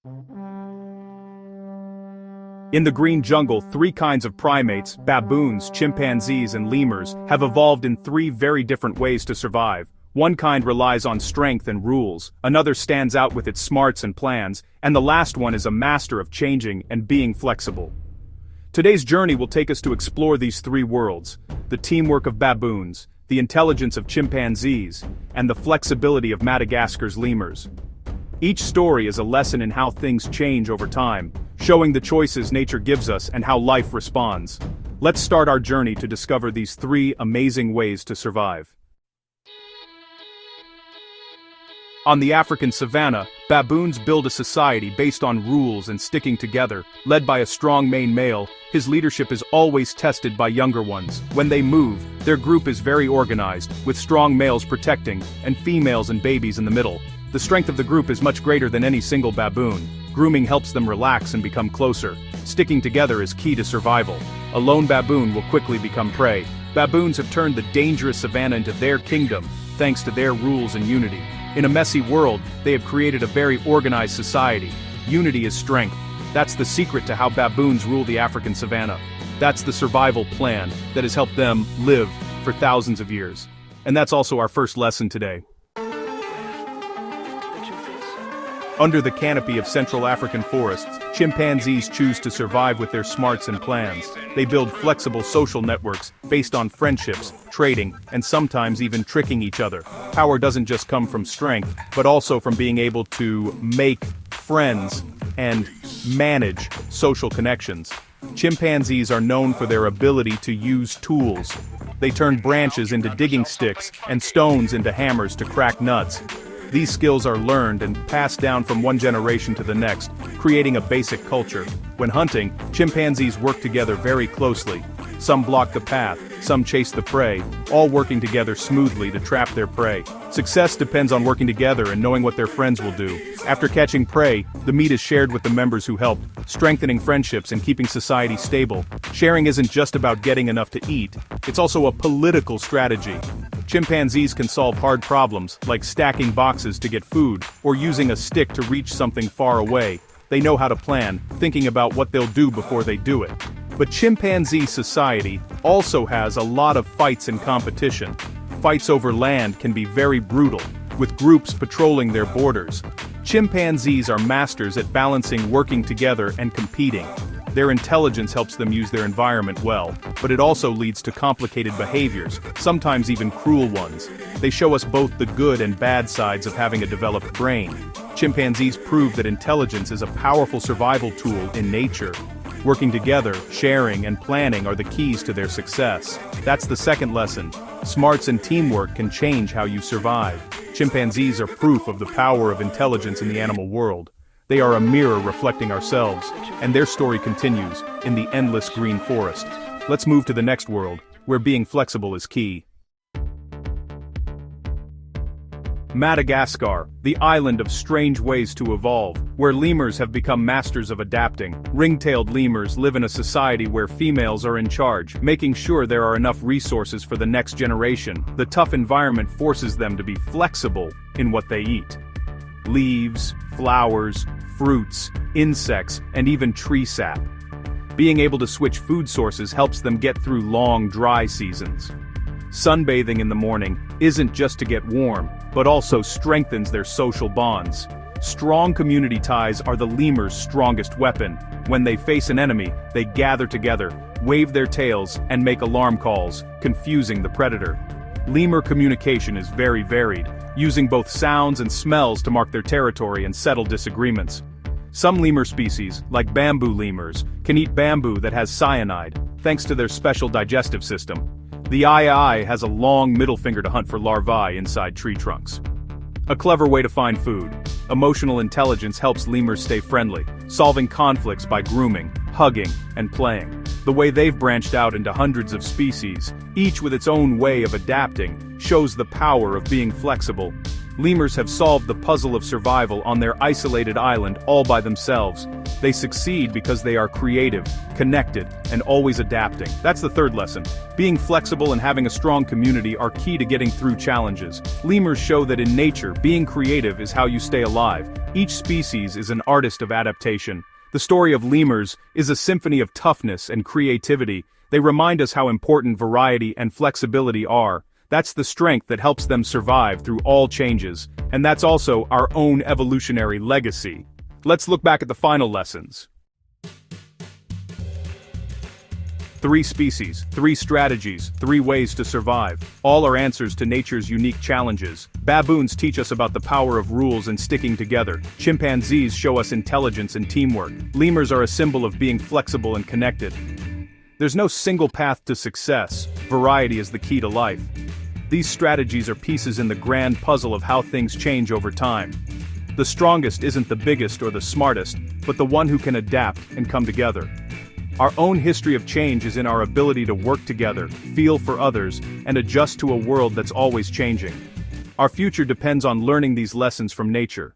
In the green jungle, three kinds of primates, baboons, chimpanzees, and lemurs, have evolved in three very different ways to survive. One kind relies on strength and rules, another stands out with its smarts and plans, and the last one is a master of changing and being flexible. Today's journey will take us to explore these three worlds: the teamwork of baboons, the intelligence of chimpanzees, and the flexibility of Madagascar's lemurs. Each story is a lesson in how things change over time, showing the choices nature gives us and how life responds. Let's start our journey to discover these three amazing ways to survive. On the African savanna, baboons build a society based on rules and sticking together. Led by a strong main male, his leadership is always tested by younger ones. When they move, their group is very organized, with strong males protecting, and females and babies in the middle. The strength of the group is much greater than any single baboon. Grooming helps them relax and become closer. Sticking together is key to survival. A lone baboon will quickly become prey. Baboons have turned the dangerous savanna into their kingdom, thanks to their rules and unity. In a messy world, they have created a very organized society. Unity is strength. That's the secret to how baboons rule the African savanna. That's the survival plan that has helped them live for thousands of years. And that's also our first lesson today. Under the canopy of Central African forests, chimpanzees choose to survive with their smarts and plans. They build flexible social networks based on friendships, trading, and sometimes even tricking each other. Power doesn't just come from strength, but also from being able to make friends and manage social connections. Chimpanzees are known for their ability to use tools. They turn branches into digging sticks and stones into hammers to crack nuts. These skills are learned and passed down from one generation to the next, creating a basic culture. When hunting, chimpanzees work together very closely. Some block the path, some chase the prey, all working together smoothly to trap their prey. Success depends on working together and knowing what their friends will do. After catching prey, the meat is shared with the members who helped, strengthening friendships and keeping society stable. Sharing isn't just about getting enough to eat, it's also a political strategy. Chimpanzees can solve hard problems, like stacking boxes to get food, or using a stick to reach something far away. They know how to plan, thinking about what they'll do before they do it. But chimpanzee society also has a lot of fights and competition. Fights over land can be very brutal, with groups patrolling their borders. Chimpanzees are masters at balancing working together and competing. Their intelligence helps them use their environment well, but it also leads to complicated behaviors, sometimes even cruel ones. They show us both the good and bad sides of having a developed brain. Chimpanzees prove that intelligence is a powerful survival tool in nature. Working together, sharing, and planning are the keys to their success. That's the second lesson. Smarts and teamwork can change how you survive. Chimpanzees are proof of the power of intelligence in the animal world. They are a mirror reflecting ourselves, and their story continues in the endless green forest. Let's move to the next world, where being flexible is key. Madagascar, the island of strange ways to evolve, where lemurs have become masters of adapting. Ring-tailed lemurs live in a society where females are in charge, making sure there are enough resources for the next generation. The tough environment forces them to be flexible in what they eat. Leaves, flowers, fruits, insects, and even tree sap. Being able to switch food sources helps them get through long, dry seasons. Sunbathing in the morning isn't just to get warm, but also strengthens their social bonds. Strong community ties are the lemur's strongest weapon. When they face an enemy, they gather together, wave their tails, and make alarm calls, confusing the predator. Lemur communication is very varied, using both sounds and smells to mark their territory and settle disagreements. Some lemur species, like bamboo lemurs, can eat bamboo that has cyanide, thanks to their special digestive system. The eye has a long middle finger to hunt for larvae inside tree trunks. A clever way to find food. Emotional intelligence helps lemurs stay friendly, solving conflicts by grooming, hugging, and playing. The way they've branched out into hundreds of species, each with its own way of adapting, shows the power of being flexible. lemurs have solved the puzzle of survival on their isolated island all by themselves. They succeed because they are creative, connected, and always adapting. That's the third lesson. Being flexible and having a strong community are key to getting through challenges. Lemurs show that in nature, being creative is how you stay alive. Each species is an artist of adaptation. The story of lemurs is a symphony of toughness and creativity. They remind us how important variety and flexibility are. That's the strength that helps them survive through all changes, and that's also our own evolutionary legacy. Let's look back at the final lessons. 3 species, 3 strategies, 3 ways to survive. All are answers to nature's unique challenges. Baboons teach us about the power of rules and sticking together. Chimpanzees show us intelligence and teamwork. Lemurs are a symbol of being flexible and connected. There's no single path to success. Variety is the key to life. These strategies are pieces in the grand puzzle of how things change over time. The strongest isn't the biggest or the smartest, but the one who can adapt and come together. Our own history of change is in our ability to work together, feel for others, and adjust to a world that's always changing. Our future depends on learning these lessons from nature.